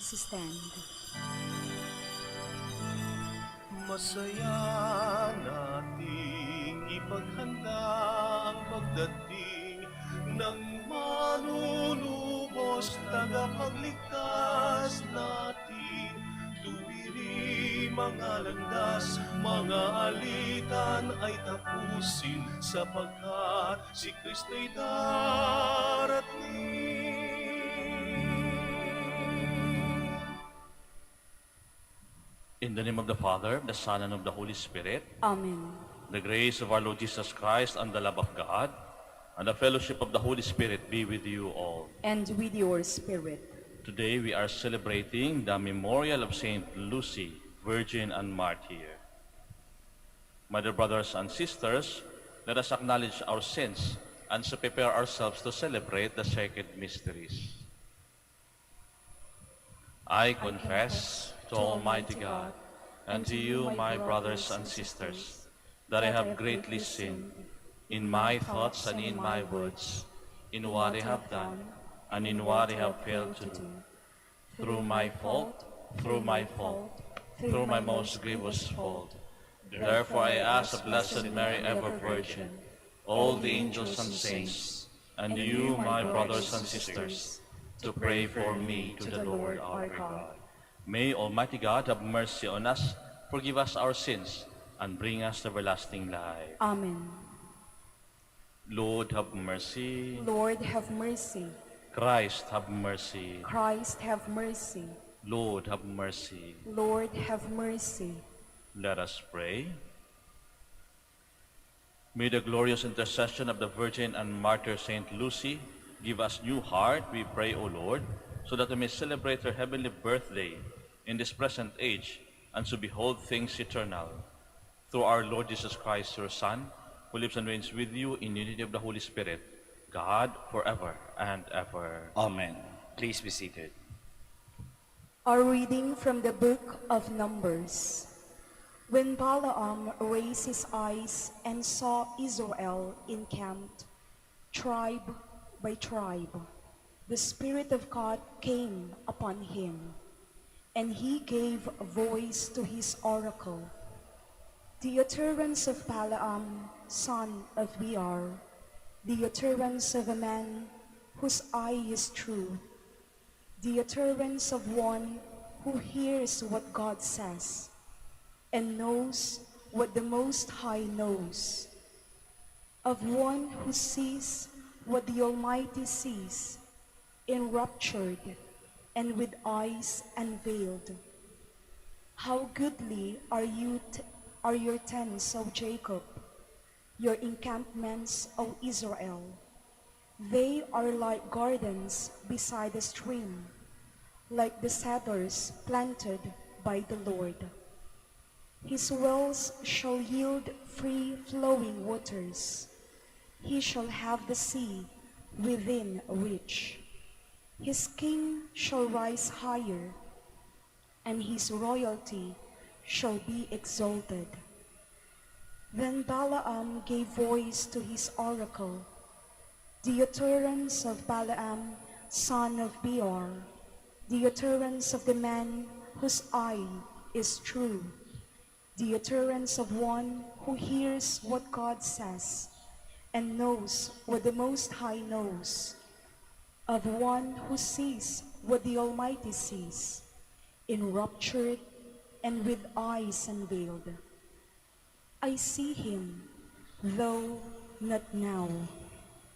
Please stand. Masaya nating ipaghanda ang pagdating ng manunubos, tagapagligtas natin. Tuwiri mga landas, mga alitan ay tapusin, sapagkat si Kristo'y darating. In the name of the Father, the Son, and of the Holy Spirit, Amen. the grace of our Lord Jesus Christ and the love of God, and the fellowship of the Holy Spirit be with you all. And with your spirit. Today we are celebrating the memorial of Saint Lucy, Virgin and Martyr. My dear brothers and sisters, let us acknowledge our sins and so prepare ourselves to celebrate the sacred mysteries. I confess to Almighty God and to you, my brothers and sisters, that I have greatly sinned in my thoughts and in my words, in what I have done and in what I have failed to do, through my fault, through my most grievous fault. Therefore I ask the Blessed Mary, ever Virgin, all the angels and saints, and you, my brothers and sisters, to pray for me to the Lord our God. May Almighty God have mercy on us, forgive us our sins, and bring us to everlasting life. Amen. Lord, have mercy. Lord, have mercy. Christ, have mercy. Christ, have mercy. Lord, have mercy. Lord, have mercy. Let us pray. May the glorious intercession of the Virgin and Martyr Saint Lucy give us new heart, we pray, O Lord, so that we may celebrate her heavenly birthday in this present age and so behold things eternal. Through our Lord Jesus Christ, your Son, who lives and reigns with you in unity of the Holy Spirit, God, forever and ever. Amen. Please be seated. A reading from the book of Numbers. When Balaam raised his eyes and saw Israel encamped, tribe by tribe, the Spirit of God came upon him, and he gave voice to his oracle. The utterance of Balaam, son of Beor, the utterance of a man whose eye is true, the utterance of one who hears what God says and knows what the Most High knows, of one who sees what the Almighty sees, enraptured and with eyes unveiled. How goodly are your tents, O Jacob, your encampments, O Israel. They are like gardens beside a stream, like the cedars planted by the Lord. His wells shall yield free flowing waters. He shall have the sea within reach. His king shall rise higher, and his royalty shall be exalted. Then Balaam gave voice to his oracle, the utterance of Balaam, son of Beor, the utterance of the man whose eye is true, the utterance of one who hears what God says and knows what the Most High knows, of one who sees what the Almighty sees, enraptured and with eyes unveiled. I see him, though not now.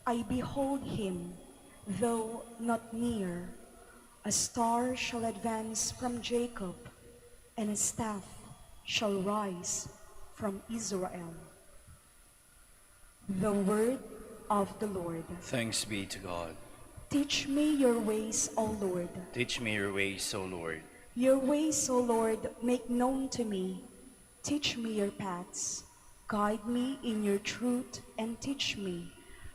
I behold him, though not near. A star shall advance from Jacob, and a staff shall rise from Israel. The word of the Lord. Thanks be to God. Teach me your ways, O Lord. Teach me your ways, O Lord. Your ways, O Lord, make known to me. Teach me your paths. Guide me in your truth and teach me,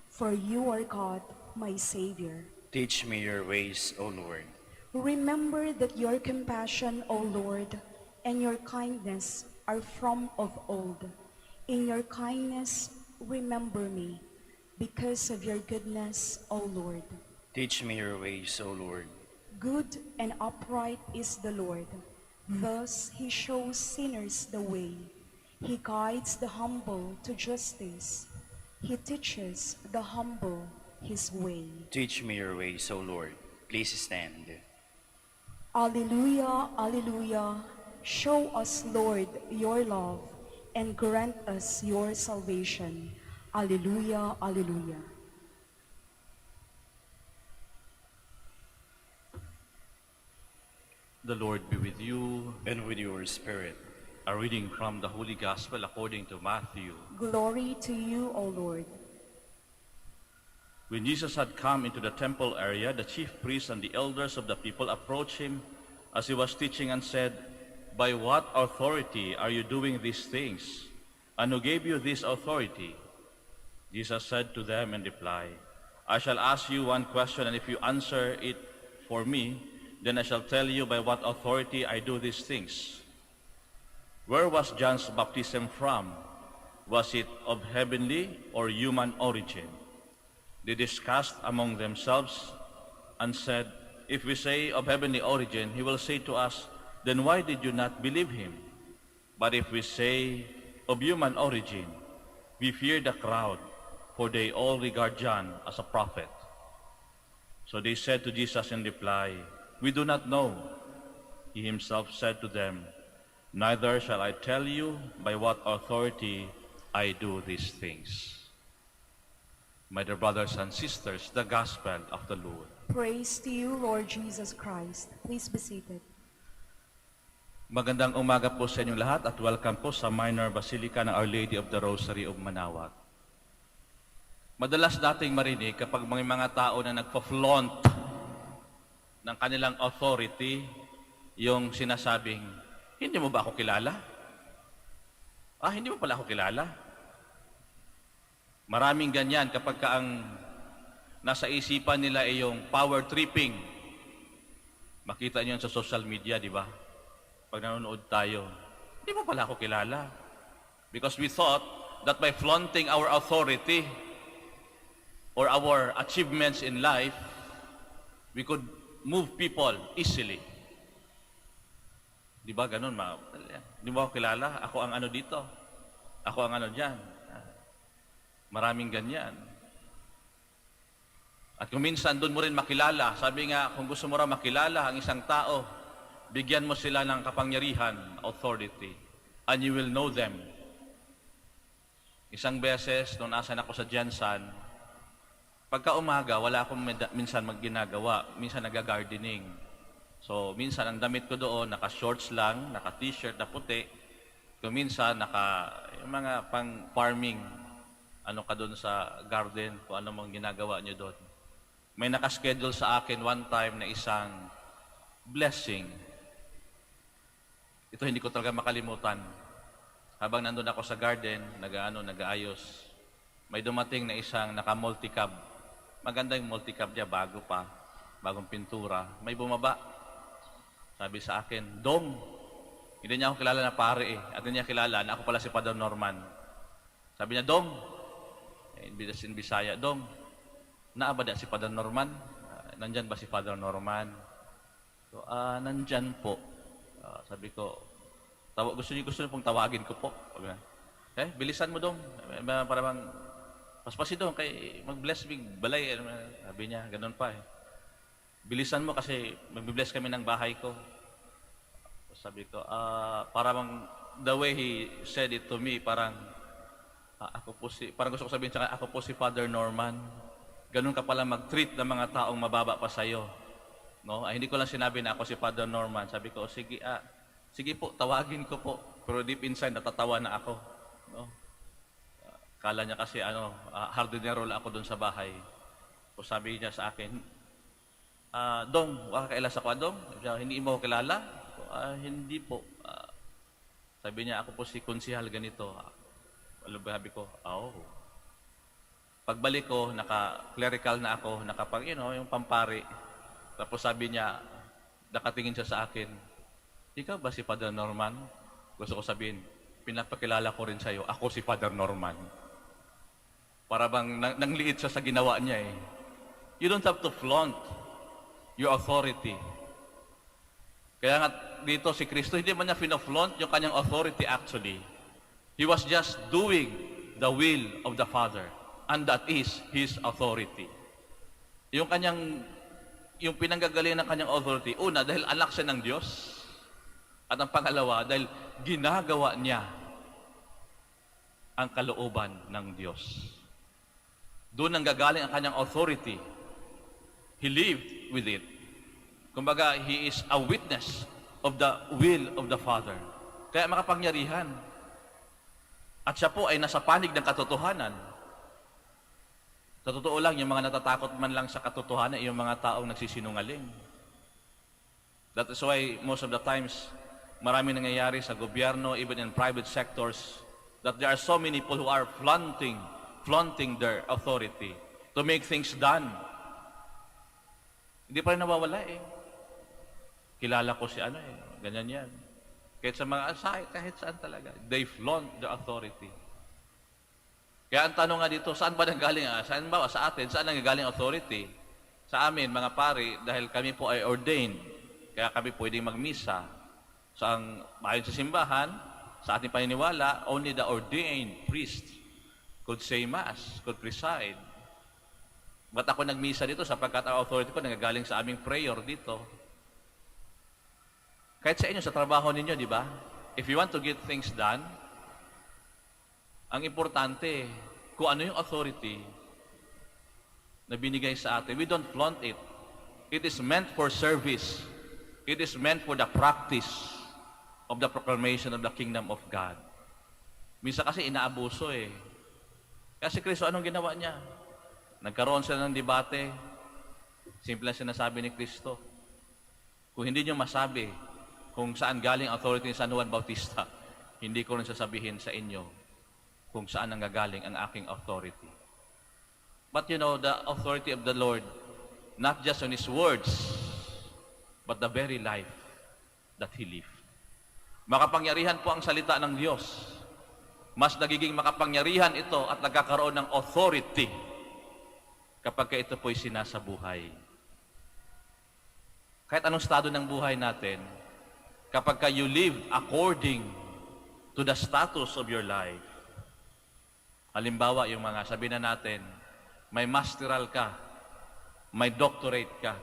for you are God, my Savior. Teach me your ways, O Lord. Remember that your compassion, O Lord, and your kindness are from of old. In your kindness, remember me, because of your goodness, O Lord. Teach me your ways, O Lord. Good and upright is the Lord. Thus he shows sinners the way. He guides the humble to justice. He teaches the humble his way. Teach me your ways, O Lord. Please stand. Alleluia, alleluia. Show us, Lord, your love and grant us your salvation. Alleluia, alleluia. The Lord be with you. And with your spirit. A reading from the Holy Gospel according to Matthew. Glory to you, O Lord. When Jesus had come into the temple area, the chief priests and the elders of the people approached him as he was teaching and said, "By what authority are you doing these things? And who gave you this authority?" Jesus said to them in reply, "I shall ask you one question, and if you answer it for me, then I shall tell you by what authority I do these things. Where was John's baptism from? Was it of heavenly or human origin?" They discussed among themselves and said, "If we say of heavenly origin, he will say to us, 'Then why did you not believe him?' But if we say of human origin, we fear the crowd, for they all regard John as a prophet." So they said to Jesus in reply, "We do not know." He himself said to them, "Neither shall I tell you by what authority I do these things." My dear brothers and sisters, the Gospel of the Lord. Praise to you, Lord Jesus Christ. Please be seated. Magandang umaga po sa inyong lahat at welcome po sa Minor Basilica ng Our Lady of the Rosary of Manaoag. Madalas nating marinig kapag may mga tao na nagpa-flaunt ng kanilang authority, yung sinasabing, "Hindi mo ba ako kilala? Hindi mo pala ako kilala?" Maraming ganyan kapag ang nasa isipan nila ay yung power tripping. Makita niyo sa social media, di ba? Pag nanonood tayo, "Hindi mo pala ako kilala." Because we thought that by flaunting our authority or our achievements in life, we could move people easily. Di ba ganun? Di mo ako kilala? Ako ang ano dito. Ako ang ano dyan. Maraming ganyan. At kung minsan doon mo rin makilala, sabi nga, kung gusto mo rin makilala ang isang tao, bigyan mo sila ng kapangyarihan, authority, and you will know them. Isang beses, nung nasan ako sa Jensan, pagka umaga, wala akong minsan magginagawa, minsan nag-gardening. So, minsan ang damit ko doon, naka-shorts lang, naka-t-shirt na puti. Kung minsan, yung mga pang-farming, ano ka doon sa garden, kung ano mong ginagawa nyo doon. May nakaschedule sa akin one time na isang blessing. Ito hindi ko talaga makalimutan. Habang nandun ako sa garden, nag-aayos, may dumating na isang naka-multicab. Maganda yung multicab niya, bago pa, bagong pintura. May bumaba. Sabi sa akin, "Dong." Hindi niya ako kilala na pare at hindi niya kilala na ako pala si Father Norman. Sabi niya, "Dong." In Bisaya, "Dong, naabada si Father Norman? Nandyan ba si Father Norman?" So, "Nandyan po." Sabi ko, gusto niyo pong tawagin ko po. Bilisan mo, Dong. Para bang, paspasin, Dong, kay mag-bless big balay. Sabi niya, ganun pa eh. "Bilisan mo kasi mag-bless kami ng bahay ko." Sabi ko, para bang, the way he said it to me, parang, parang gusto ko sabihin sa kanya, "Ako po si Father Norman." Ganun ka pala mag-treat ng mga taong mababa pa sa'yo. No? Hindi ko lang sinabi na ako si Father Norman. Sabi ko, sige po, tawagin ko po. Pero deep inside, natatawa na ako. No? Kala niya kasi, hardinero lang ako doon sa bahay. So sabi niya sa akin, "Dong, wakakailas ako, Dong?" "Hindi mo ko kilala?" "Hindi po." Sabi niya, "Ako po si Konsihal ganito." Sabi ko, Pagbalik ko, naka-clerical na ako, yung pampari. Tapos sabi niya, nakatingin siya sa akin, "Ikaw ba si Father Norman?" Gusto ko sabihin, "Pinapakilala ko rin sa'yo, ako si Father Norman." Para bang nangliit siya sa ginawa niya eh. You don't have to flaunt your authority. Kaya nga dito si Kristo, hindi man niya pinaflaunt yung kanyang authority actually. He was just doing the will of the Father. And that is His authority. Yung pinanggagalingan ng kanyang authority, una, dahil anak siya ng Diyos. At ang pangalawa, dahil ginagawa niya ang kalooban ng Diyos. Doon nanggagaling ang kanyang authority. He lived with it. Kumbaga, He is a witness of the will of the Father. Kaya makapangyarihan. At siya po ay nasa panig ng katotohanan. Sa totoo lang, yung mga natatakot man lang sa katotohanan, yung mga taong nagsisinungaling. That is why most of the times, marami nangyayari sa gobyerno, even in private sectors, that there are so many people who are flaunting their authority to make things done. Hindi pa rin nawawala eh. Kilala ko si ganyan yan. Kahit sa mga kahit saan talaga. They flaunt the authority. Kaya ang tanong nga dito, saan ba nanggaling? Saan ba? Sa atin, saan nanggaling authority? Sa amin, mga pari, dahil kami po ay ordained, kaya kami pwedeng magmisa. So ang ayon sa simbahan, sa ating paniniwala, only the ordained priest could say mass, could preside. Ba't ako nagmisa dito? Sapagkat ang authority ko nanggaling sa aming prayer dito. Kahit sa inyo, sa trabaho ninyo, di ba? If you want to get things done, ang importante, kung ano yung authority na binigay sa atin, we don't flaunt it. It is meant for service. It is meant for the practice of the proclamation of the kingdom of God. Minsan kasi inaabuso eh. Kasi Kristo, anong ginawa niya? Nagkaroon sila ng debate. Simple lang sinasabi ni Kristo. Kung hindi niyo masabi kung saan galing authority ni San Juan Bautista, hindi ko rin sasabihin sa inyo kung saan nanggagaling ang aking authority. But you know, the authority of the Lord, not just on His words, but the very life that He lived. Makapangyarihan po ang salita ng Diyos. Mas nagiging makapangyarihan ito at nagkakaroon ng authority kapag ito po'y sinasabuhay. Kahit anong estado ng buhay natin, kapag you live according to the status of your life, halimbawa, yung mga sabi na natin, may masteral ka, may doctorate ka.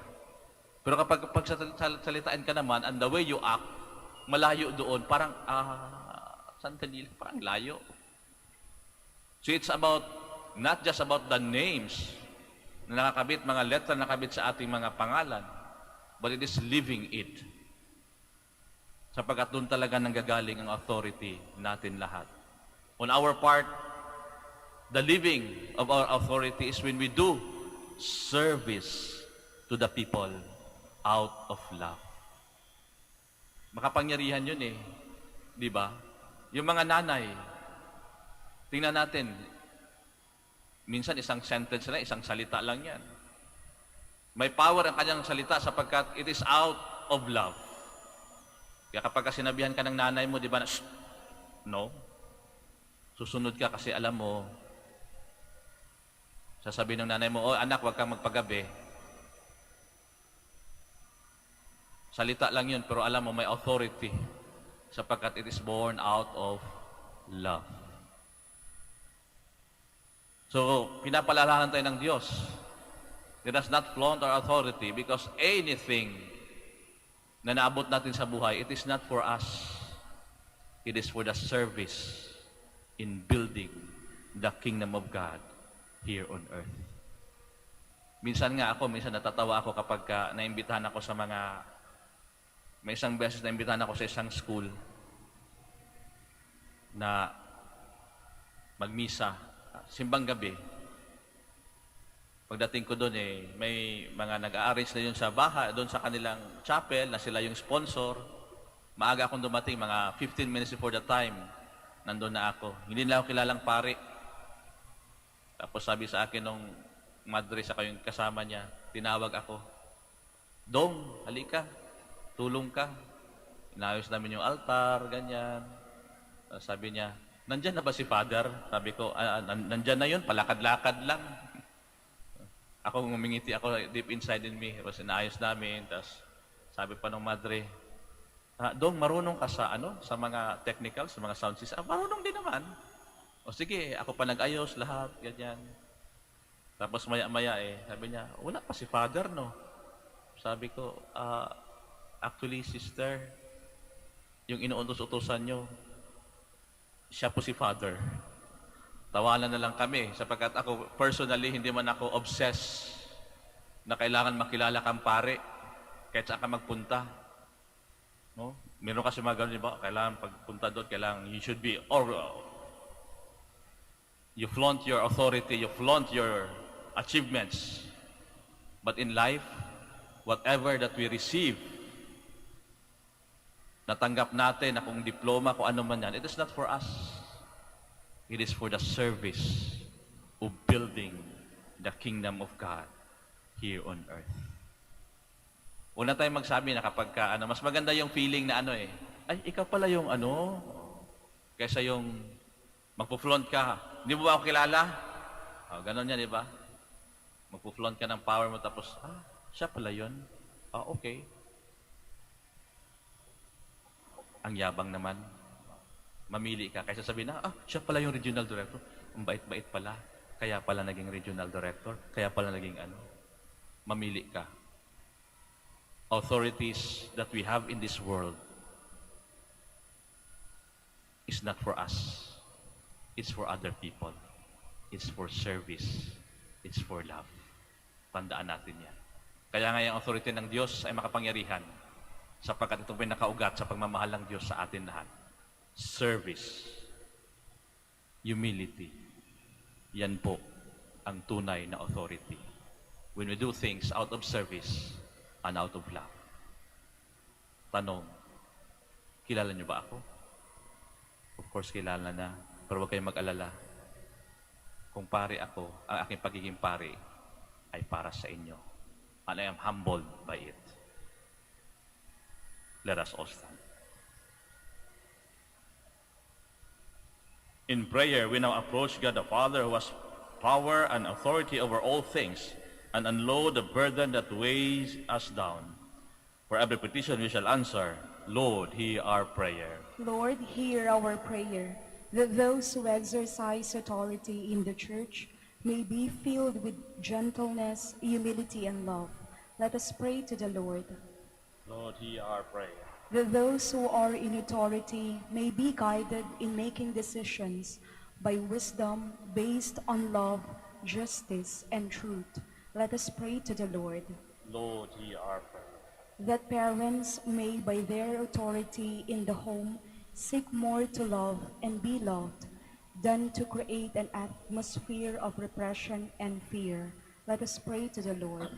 Pero kapag pagsalitain ka naman, and the way you act, malayo doon, parang, saan kanila? Parang layo. So it's about, not just about the names na nakakabit, mga letter na nakabit sa ating mga pangalan, but it is living it. Sapagkat doon talaga nanggagaling ang authority natin lahat. On our part, the living of our authority is when we do service to the people out of love. Makapangyarihan yun eh. Di ba? Yung mga nanay, tingnan natin, minsan isang sentence lang, isang salita lang yan. May power ang kanyang salita sapagkat it is out of love. Kaya kapag sinabihan ka ng nanay mo, di ba, no? Susunod ka kasi alam mo, sasabihin ng nanay mo, anak, huwag kang magpagabi. Salita lang yun, pero alam mo, may authority sapagkat it is born out of love. So, pinapalalahanan tayo ng Diyos. Let us not flaunt our authority because anything na naabot natin sa buhay, it is not for us. It is for the service in building the kingdom of God here on earth. Minsan natatawa ako kapag naimbitahan ako sa may isang beses naimbitahan ako sa isang school na magmisa, simbang gabi. Pagdating ko doon may mga nag-a-arrange na yun sa bahay, doon sa kanilang chapel, na sila yung sponsor. Maaga akong dumating, mga 15 minutes before the time, nandun na ako. Hindi na ako kilalang pari. Tapos sabi sa akin nung madre sa kayong kasama niya, tinawag ako, Dong, halika, tulong ka. Inayos namin yung altar, ganyan. Sabi niya, nandyan na ba si Father? Sabi ko, nandyan na yun, palakad-lakad lang. Ako ngumingiti ako deep inside in me. Tapos inaayos namin. Tapos sabi pa ng madre, Dong, marunong ka sa sa mga technical, sa mga sound system. Marunong din naman. O sige, ako pa nag-ayos lahat, ganyan. Tapos maya-maya sabi niya, wala pa si Father, no? Sabi ko, actually, sister, yung inuutos-utosan nyo, siya po si Father. Tawanan na lang kami, sapagkat ako, personally, hindi man ako obsessed na kailangan makilala kang pare, kahit saan ka magpunta. No? Meron kasi mga ganun, di ba? Kailangan pagpunta doon, kailangan, you should be, or you flaunt your authority, you flaunt your achievements. But in life, whatever that we receive, natanggap natin na kung diploma, kung ano man yan, it is not for us. It is for the service of building the kingdom of God here on earth. Una tayong magsabi na kapag mas maganda yung feeling na ay, ikaw pala yung kaysa yung magpo-flaunt ka. Hindi mo ba ako kilala? Ganon yan, di ba? Magpo-flaunt ka ng power mo tapos, siya pala yun. Okay. Ang yabang naman. Mamili ka. Kaysa sabihin na, siya pala yung regional director. Ang bait-bait pala. Kaya pala naging regional director. Kaya pala naging Mamili ka. Authorities that we have in this world is not for us. It's for other people. It's for service. It's for love. Tandaan natin yan. Kaya nga yung authority ng Diyos ay makapangyarihan sapagkat ito pinakaugat sa pagmamahal ng Diyos sa atin lahat. Service. Humility. Yan po ang tunay na authority. When we do things out of service and out of love. Tanong, kilala niyo ba ako? Of course, kilala na. Pero huwag kayong mag-alala. Kung pare ako, ang aking pagiging pare ay para sa inyo. And I am humbled by it. Let us all stand. In prayer, we now approach God the Father who has power and authority over all things and unload the burden that weighs us down. For every petition we shall answer, Lord, hear our prayer. Lord, hear our prayer, that those who exercise authority in the church may be filled with gentleness, humility, and love. Let us pray to the Lord. Lord, hear our prayer. That those who are in authority may be guided in making decisions by wisdom based on love, justice, and truth. Let us pray to the Lord. Lord, hear our prayer. That parents may by their authority in the home seek more to love and be loved than to create an atmosphere of repression and fear. Let us pray to the Lord.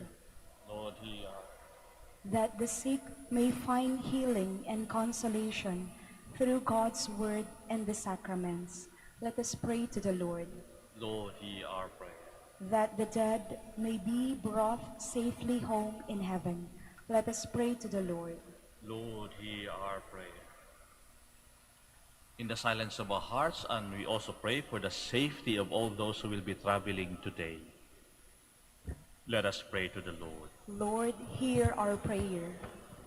Lord, hear our prayer. That the sick may find healing and consolation through God's word and the sacraments. Let us pray to the Lord. Lord, hear our prayer. That the dead may be brought safely home in heaven. Let us pray to the Lord. Lord, hear our prayer. In the silence of our hearts, and we also pray for the safety of all those who will be traveling today. Let us pray to the Lord. Lord, hear our prayer.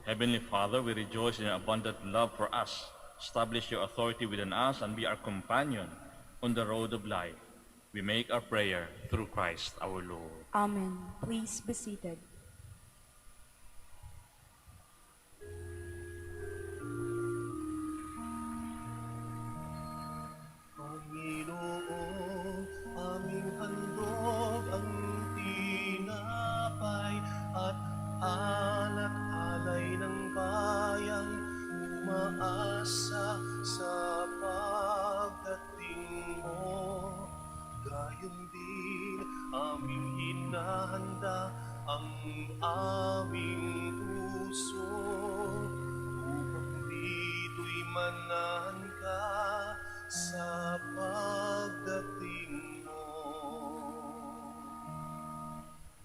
Heavenly Father, we rejoice in your abundant love for us. Establish your authority within us and be our companion on the road of life. We make our prayer through Christ our Lord. Amen. Please be seated. Panginoon, aming handog ang tinapay at alak-alay ng bayang umaasa sa pagdating mo. Gayon din aming hinahanda ang aming puso upang dito'y manahan ka sa pagdating mo.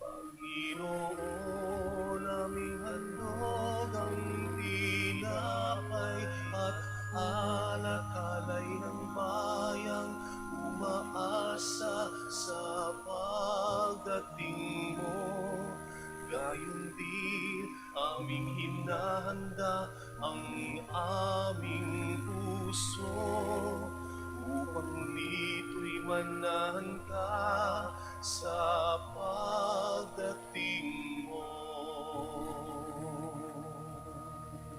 Panginoon, aming handog ang tinapay at alak-alay ng bayang umaasa sa pagdating mo. Gayon din aming hinahanda ang manahan ka sa pagdating mo.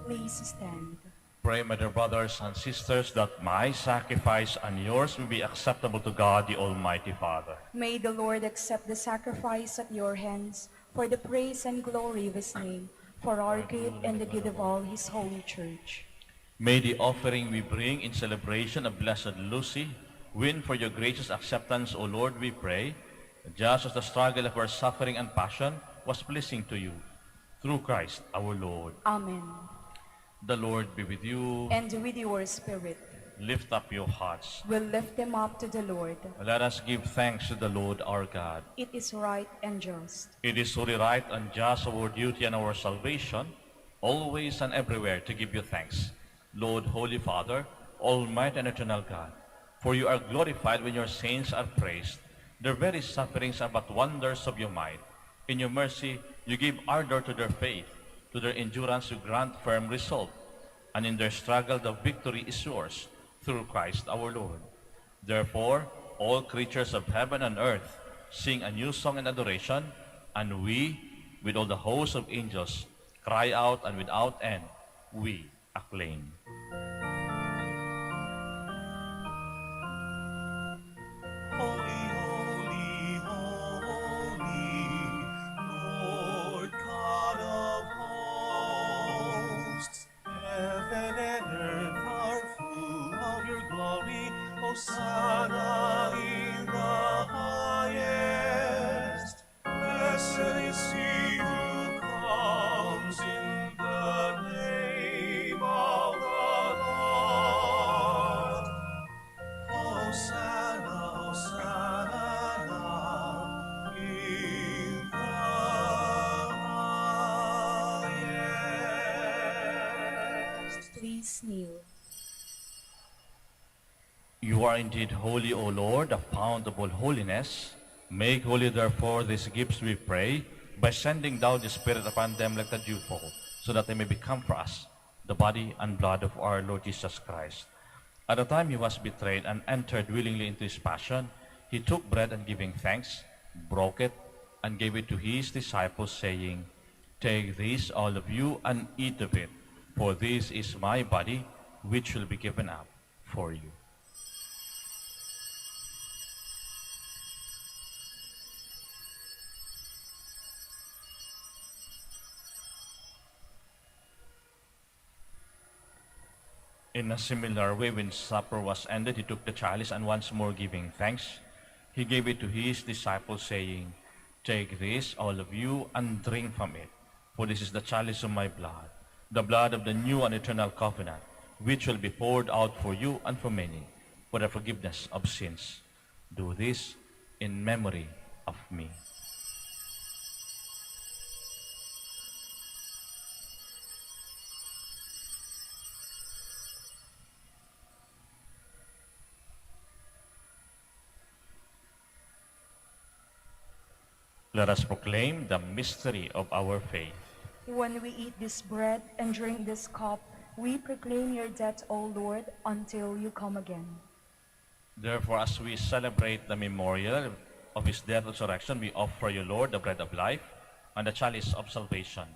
Please stand. Pray, my dear brothers and sisters, that my sacrifice and yours will be acceptable to God, the Almighty Father. May the Lord accept the sacrifice at your hands for the praise and glory of his name, for our good and the good of all his holy church. May the offering we bring in celebration of Blessed Lucy win for your gracious acceptance, O Lord, we pray, just as the struggle of her suffering and passion was pleasing to you. Through Christ our Lord. Amen. The Lord be with you. And with your spirit, Lift up your hearts. we'll lift them up to the Lord. Let us give thanks to the Lord our God. It is right and just. It is truly right and just our duty and our salvation, always and everywhere to give you thanks, Lord, Holy Father, Almighty and eternal God. For you are glorified when your saints are praised. Their very sufferings are but wonders of your might. In your mercy, you give ardor to their faith. To their endurance you grant firm resolve. And in their struggle the victory is yours, through Christ our Lord. Therefore, all creatures of heaven and earth sing a new song in adoration, and we, with all the hosts of angels, cry out, and without end we acclaim. Holy, holy, holy, Lord God of hosts. Heaven and earth are full of your glory. Hosanna in the highest. Blessed is he who comes in the name of the Lord. Hosanna, Hosanna in the highest. Please kneel. You are indeed holy, O Lord, the fount of all holiness. Make holy, therefore, these gifts, we pray, by sending down the Spirit upon them like the dewfall, so that they may become for us the body and blood of our Lord Jesus Christ. At the time he was betrayed and entered willingly into his passion, he took bread and giving thanks, broke it, and gave it to his disciples, saying, Take this, all of you, and eat of it, for this is my body, which will be given up for you. In a similar way, when supper was ended, he took the chalice, and once more giving thanks, he gave it to his disciples, saying, Take this, all of you, and drink from it, for this is the chalice of my blood, the blood of the new and eternal covenant, which will be poured out for you and for many, for the forgiveness of sins. Do this in memory of me. Let us proclaim the mystery of our faith. When we eat this bread and drink this cup, we proclaim your death, O Lord, until you come again. Therefore, as we celebrate the memorial of his death and resurrection, we offer you, Lord, the bread of life and the chalice of salvation,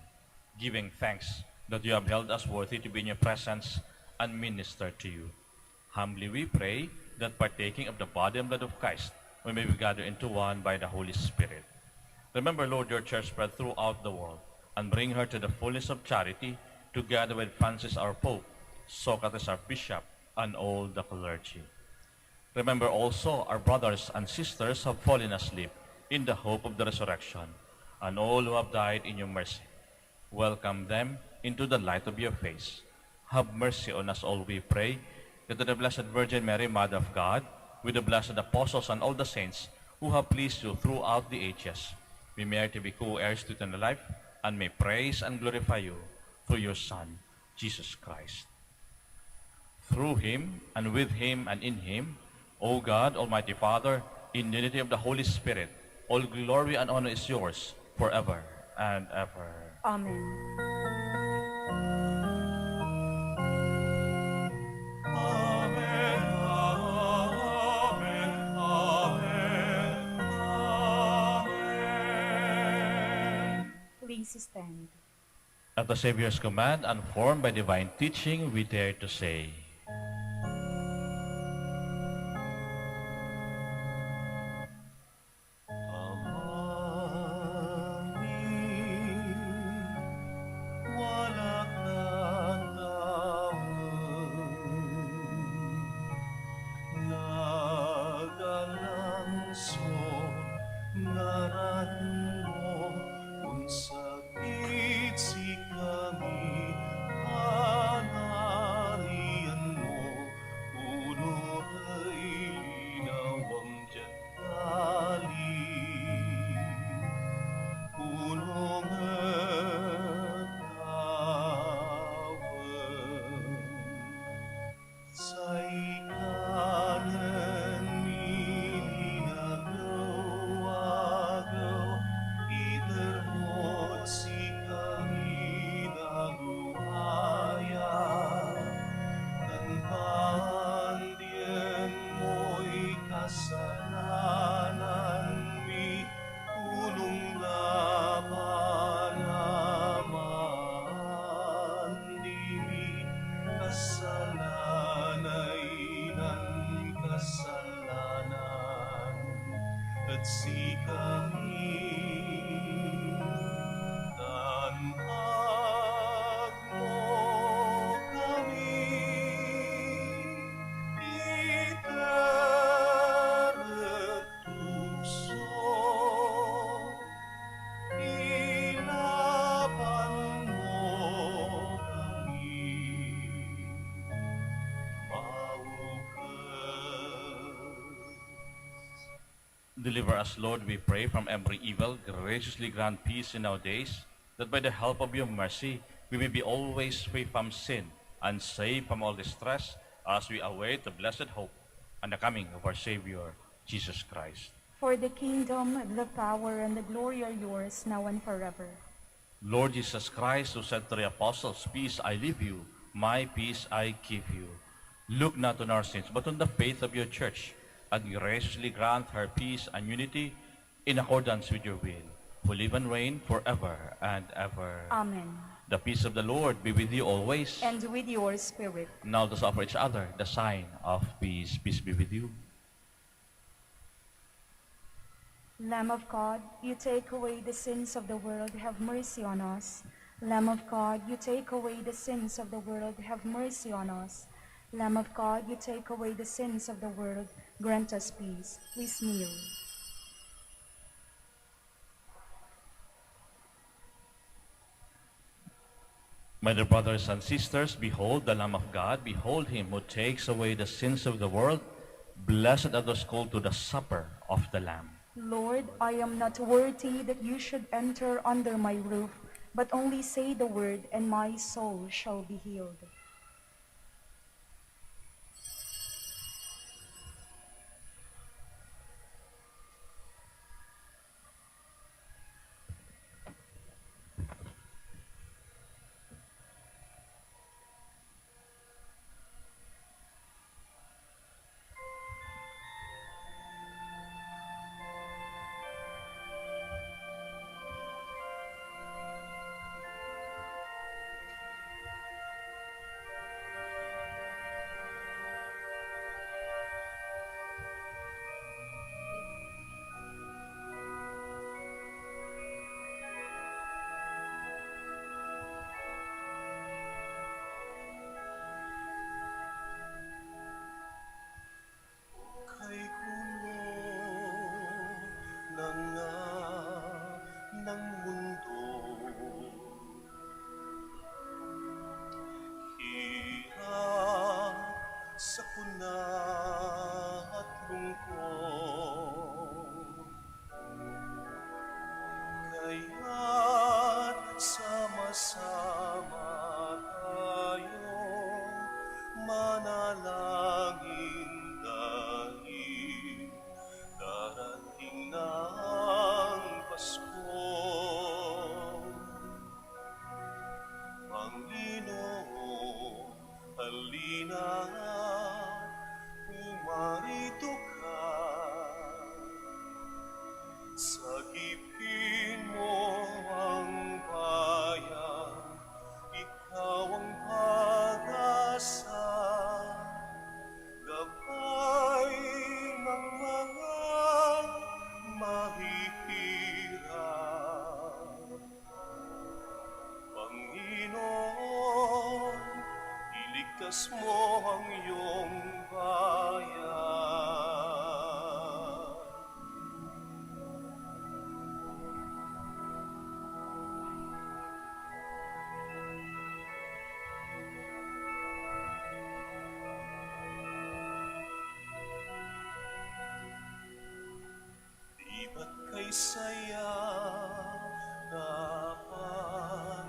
giving thanks that you have held us worthy to be in your presence and minister to you. Humbly we pray that partaking of the body and blood of Christ, we may be gathered into one by the Holy Spirit. Remember, Lord, your church spread throughout the world, and bring her to the fullness of charity, together with Francis our Pope, Socrates our Bishop, and all the clergy. Remember also our brothers and sisters who have fallen asleep in the hope of the resurrection, and all who have died in your mercy. Welcome them into the light of your face. Have mercy on us all, we pray, that the Blessed Virgin Mary, Mother of God, with the blessed apostles and all the saints who have pleased you throughout the ages, we merit to be co-heirs to eternal life, and may praise and glorify you through your Son, Jesus Christ. Through him, and with him, and in him, O God, Almighty Father, in unity of the Holy Spirit, all glory and honor is yours forever and ever. Amen. Amen, amen, Please stand. At the Savior's command, and formed by divine teaching, we dare to say, Wala kang nagalanso, ngaran mo, unsakit si kami, panarian mo, puno ay linawang jatali. Punong sa ikanan nilinagaw-agaw, itermot si kami naguhaya. Tanpandian mo'y kasalanan mi, punong laban naman dili, kasalanay ng kasalanan, at si kami tanhag mo kami, iterret tukso, ilaban mo kami, maukas. Deliver us, Lord, we pray, from every evil. Graciously grant peace in our days, that by the help of your mercy, we may be always free from sin and safe from all distress, as we await the blessed hope and the coming of our Savior, Jesus Christ. For the kingdom, the power, and the glory are yours, now and forever. Lord Jesus Christ, who said to the apostles, "Peace I leave you, my peace I give you," look not on our sins, but on the faith of your church, and graciously grant her peace and unity in accordance with your will, who live and reign forever and ever. Amen. The peace of the Lord be with you always. And with your spirit. Now let us offer each other the sign of peace. Peace be with you. Lamb of God, you take away the sins of the world, have mercy on us. Lamb of God, you take away the sins of the world, have mercy on us. Lamb of God, you take away the sins of the world, grant us peace. Please kneel. My dear brothers and sisters, behold the Lamb of God, behold him who takes away the sins of the world. Blessed are those called to the supper of the Lamb. Lord, I am not worthy that you should enter under my roof, but only say the word, and my soul shall be healed. Kay gulo ng mundo, hirap sa kuna at lungkot, kaya't sama-sama tayong manalangin dahil darating na ang Pasko. Panginoon, halina, pumarito ka kay saya dapat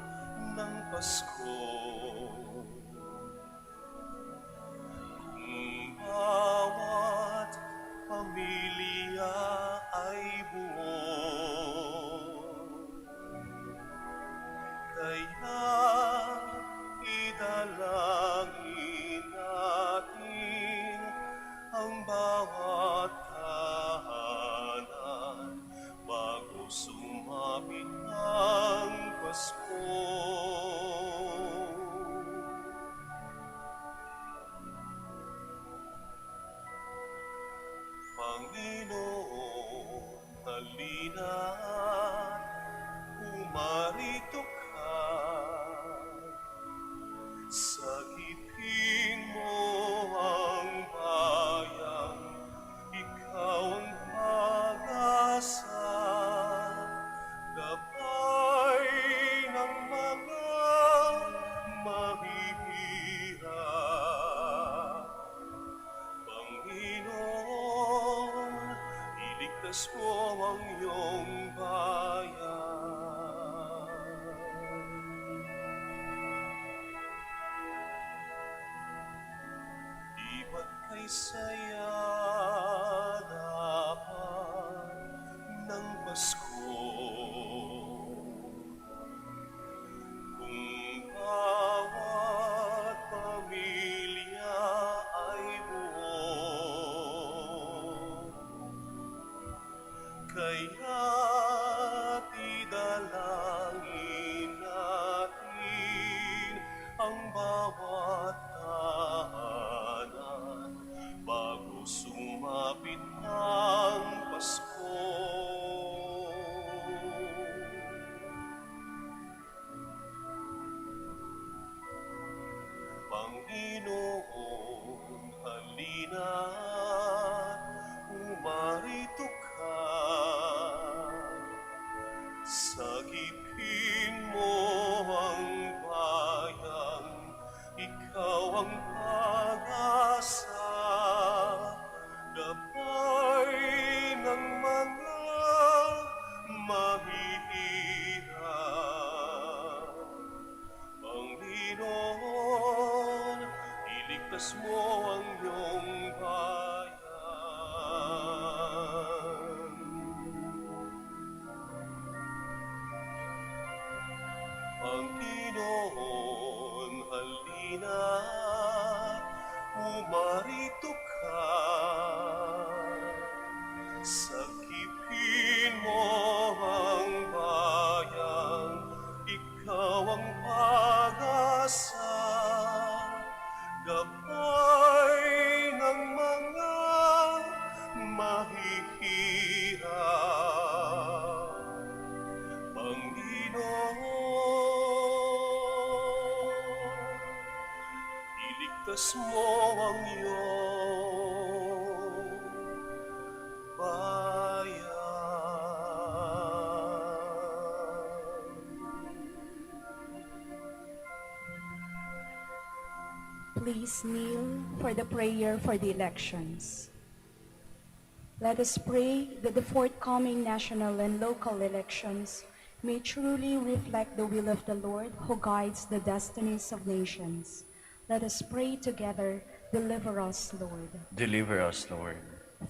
ng Pasko. Kung bawat pamilya ay buo, kaya idalangin natin ang bawat tahanan bago sumapit ang Pasko. Panginoon, halina't umarito ka. Sagipin mo ang bayan, ikaw ang pag-asa. Gabay ng mga mahihirap. Panginoon, iligtas mo ang iyong bayan. Di ba't kay saya dapat ng Pasko? Kung bawat pamilya ay buo, kaya't idalangin natin ang bawat tahanan bago sumapit ang Pasko. Panginoon, halina't umarito ka. Sagipin mo ang bayan, ikaw ang pag-asa. Gabay ng mga mahihirap. Panginoon, iligtas mo ang iyong bayan. Panginoon, halina't umarito ka. Sagipin mo ang bayan, ikaw ang pag-asa. Gabay ng mga mahihirap. Panginoon, iligtas mo ang iyong bayan. Please kneel for the prayer for the elections. Let us pray that the forthcoming national and local elections may truly reflect the will of the Lord who guides the destinies of nations. Let us pray together, deliver us, Lord, Deliver us, Lord.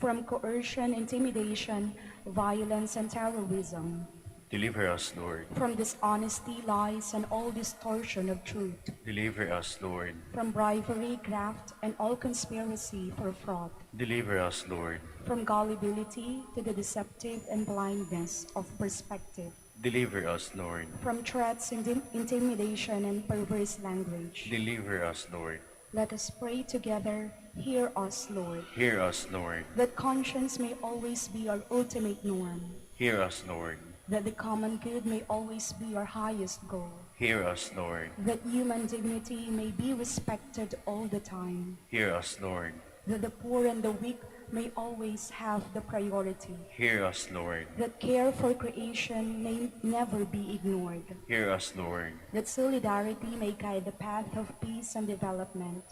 from coercion, intimidation, violence, and terrorism, Deliver us, Lord. from dishonesty, lies, and all distortion of truth, Deliver us, Lord. from bribery, graft, and all conspiracy for fraud, Deliver us, Lord. from gullibility to the deceptive and blindness of perspective, Deliver us, Lord. from threats, intimidation, and perverse language. Deliver us, Lord. Let us pray together, hear us, Lord, Hear us, Lord. that conscience may always be our ultimate norm, Hear us, Lord. that the common good may always be our highest goal, Hear us, Lord. that human dignity may be respected all the time, Hear us, Lord. that the poor and the weak may always have the priority, Hear us, Lord. that care for creation may never be ignored, Hear us, Lord. that solidarity may guide the path of peace and development,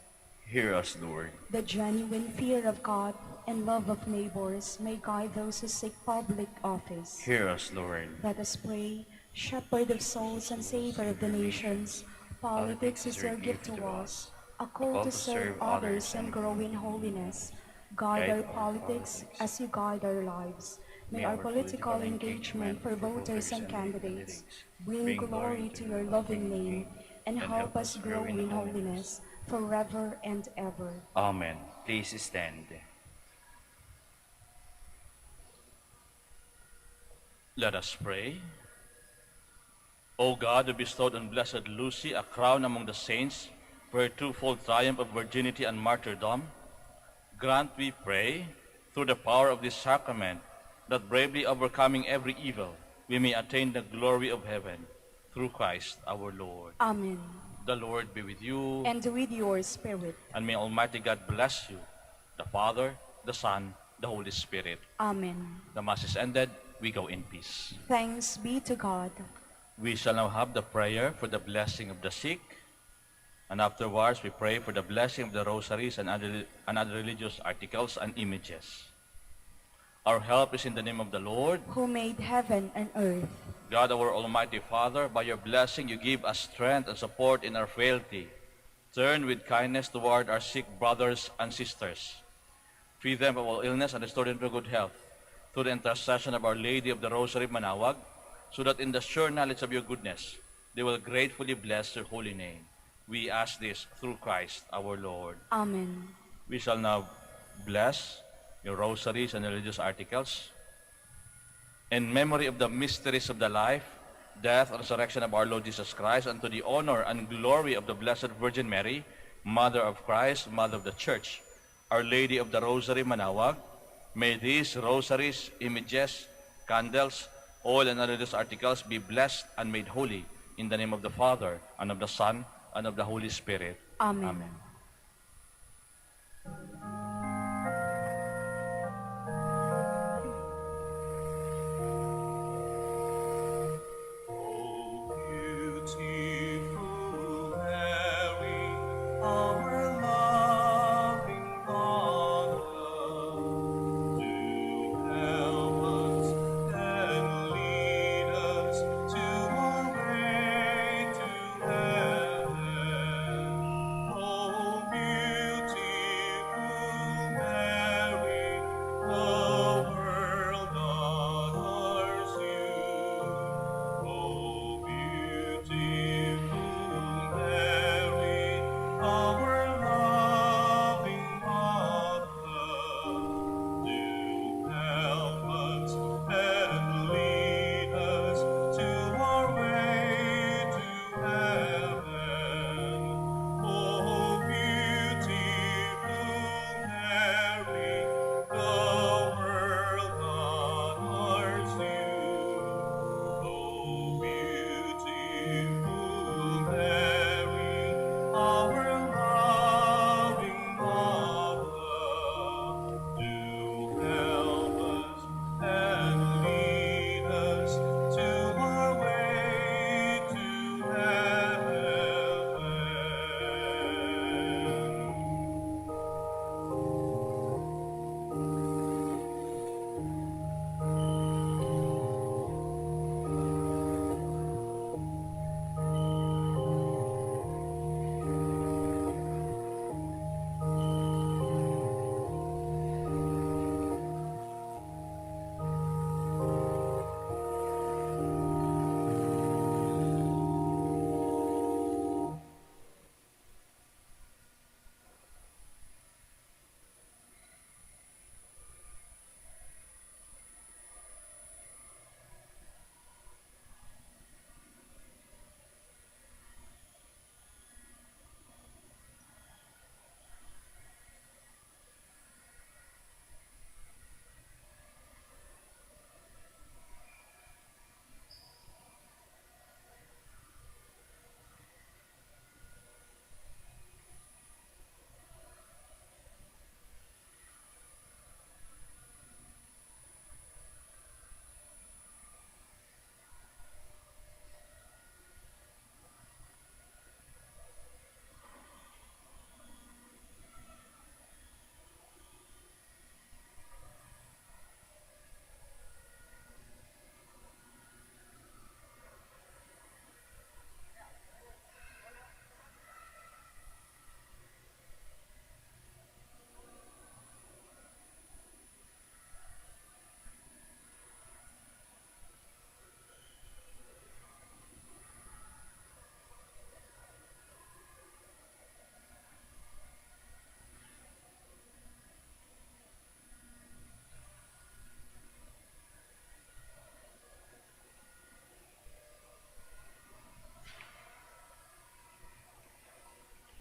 Hear us, Lord. that genuine fear of God and love of neighbors may guide those who seek public office. Hear us, Lord. Let us pray. Shepherd of souls and Savior of the nations, politics is your gift to us, a call to serve others and grow in holiness. Guide our politics as you guide our lives. May our political engagement for voters and candidates bring glory to your loving name and help us grow in holiness forever and ever. Amen. Please stand. Let us pray. O God, who bestowed on Blessed Lucy a crown among the saints for her twofold triumph of virginity and martyrdom, grant, we pray, through the power of this sacrament, that bravely overcoming every evil, we may attain the glory of heaven, through Christ our Lord. Amen. The Lord be with you, And with your spirit. and may Almighty God bless you, the Father, the Son, the Holy Spirit. Amen. The Mass is ended. We go in peace. Thanks be to God. We shall now have the prayer for the blessing of the sick, and afterwards we pray for the blessing of the rosaries and other religious articles and images. Our help is in the name of the Lord. Who made heaven and earth. God, our Almighty Father, by your blessing you give us strength and support in our frailty. Turn with kindness toward our sick brothers and sisters. Free them of all illness and restore them to good health, through the intercession of Our Lady of the Rosary Manaoag, so that in the sure knowledge of your goodness, they will gratefully bless your holy name. We ask this through Christ our Lord. Amen. We shall now bless your rosaries and religious articles. In memory of the mysteries of the life, death, and resurrection of our Lord Jesus Christ, and to the honor and glory of the Blessed Virgin Mary, Mother of Christ, Mother of the Church, Our Lady of the Rosary Manaoag, may these rosaries, images, candles, oil, and other religious articles be blessed and made holy in the name of the Father, and of the Son, and of the Holy Spirit. Amen. Amen.